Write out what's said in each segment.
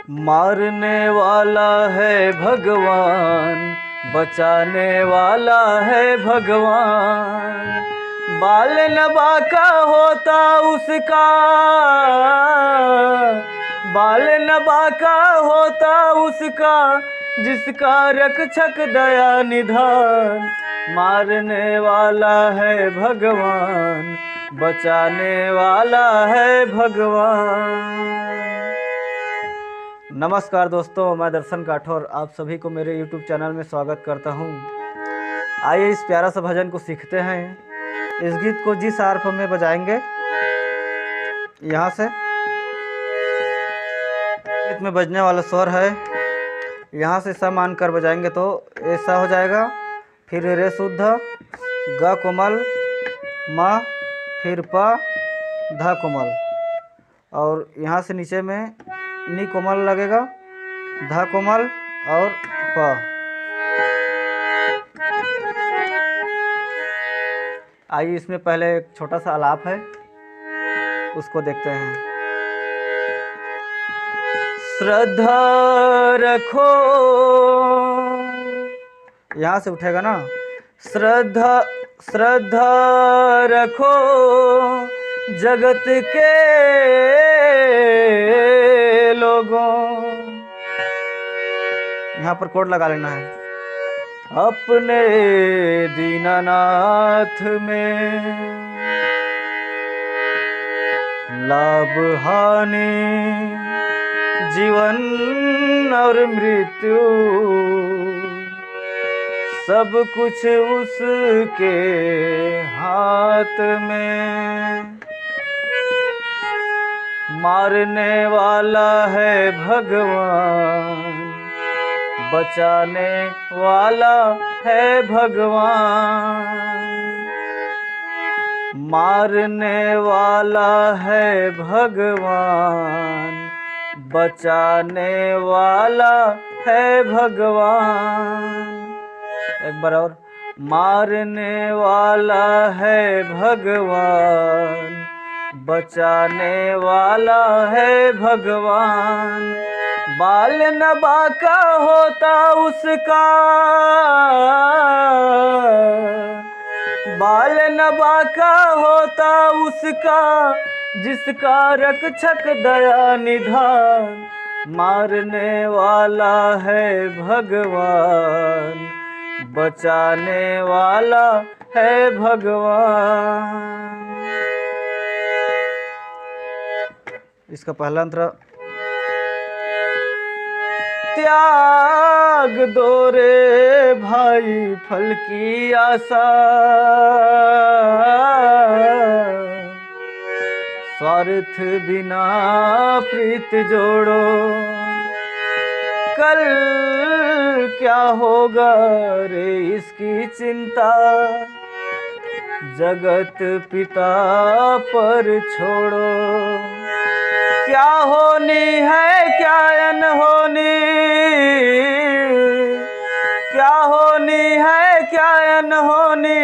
मारने वाला है भगवान, बचाने वाला है भगवान। बाल न बाका होता उसका, बाल न बाका होता उसका, जिसका रक्षक दया निधान। मारने वाला है भगवान, बचाने वाला है भगवान। नमस्कार दोस्तों, मैं दर्शन काठौर आप सभी को मेरे YouTube चैनल में स्वागत करता हूं। आइए इस प्यारा सा भजन को सीखते हैं। इस गीत को जिस आर्फ में बजाएंगे, यहाँ से गीत में बजने वाला स्वर है, यहाँ से सा मान कर बजाएंगे तो ऐसा हो जाएगा। फिर रे शुद्ध, ग कोमल, मा, फिर पा, धा कोमल, और यहाँ से नीचे में नी कोमल लगेगा, धा कोमल और प। आइए इसमें पहले एक छोटा सा आलाप है, उसको देखते हैं। श्रद्धा रखो, यहाँ से उठेगा ना। श्रद्धा श्रद्धा रखो जगत के लोगों, यहाँ पर कोड लगा लेना है। अपने दीनानाथ में लाभ हानि, जीवन और मृत्यु, सब कुछ उसके हाथ में। मारने वाला है भगवान, बचाने वाला है भगवान। मारने वाला है भगवान, बचाने वाला है भगवान। एक बार और। मारने वाला है भगवान, बचाने वाला है भगवान। बाल न बाका होता उसका, बाल न बाका होता उसका, जिसका रक्षक दया निधान। मारने वाला है भगवान, बचाने वाला है भगवान। इसका पहला अंतरा। त्याग दो रे भाई फल की आशा, स्वार्थ बिना प्रीत जोड़ो। कल क्या होगा रे इसकी चिंता, जगत पिता पर छोड़ो। क्या होनी है क्या अनहोनी, क्या होनी है क्या अनहोनी,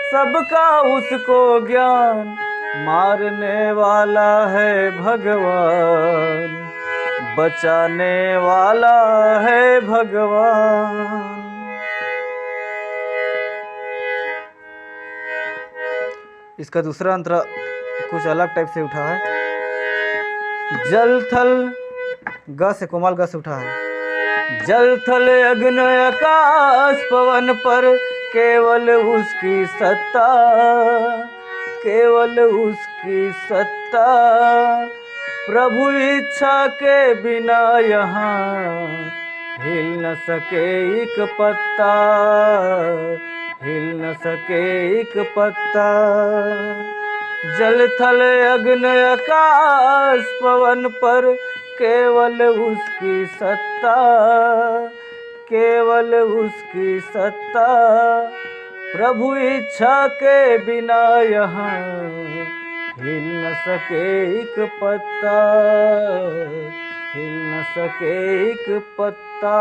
सबका उसको ज्ञान। मारने वाला है भगवान, बचाने वाला है भगवान। इसका दूसरा अंतरा कुछ अलग टाइप से उठा है। जल थल, ग से कोमल ग से उठा है। जल थल अग्नि आकाश पवन पर केवल उसकी सत्ता, केवल उसकी सत्ता। प्रभु इच्छा के बिना यहाँ हिल न सके एक पत्ता, हिल न सके एक पत्ता। जल थल अग्नि आकाश पवन पर केवल उसकी सत्ता, केवल उसकी सत्ता। प्रभु इच्छा के बिना यहाँ हिल न सके एक पत्ता, हिल न सके एक पत्ता।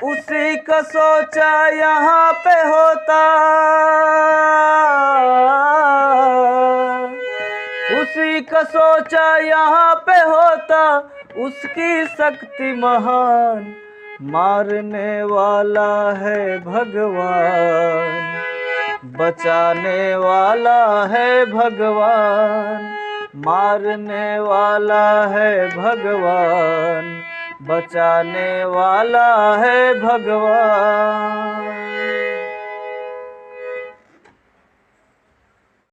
उसी का सोचा यहाँ पे होता, उसी का सोचा यहाँ पे होता, उसकी शक्ति महान, मारने वाला है भगवान, बचाने वाला है भगवान, मारने वाला है भगवान, बचाने वाला है भगवान।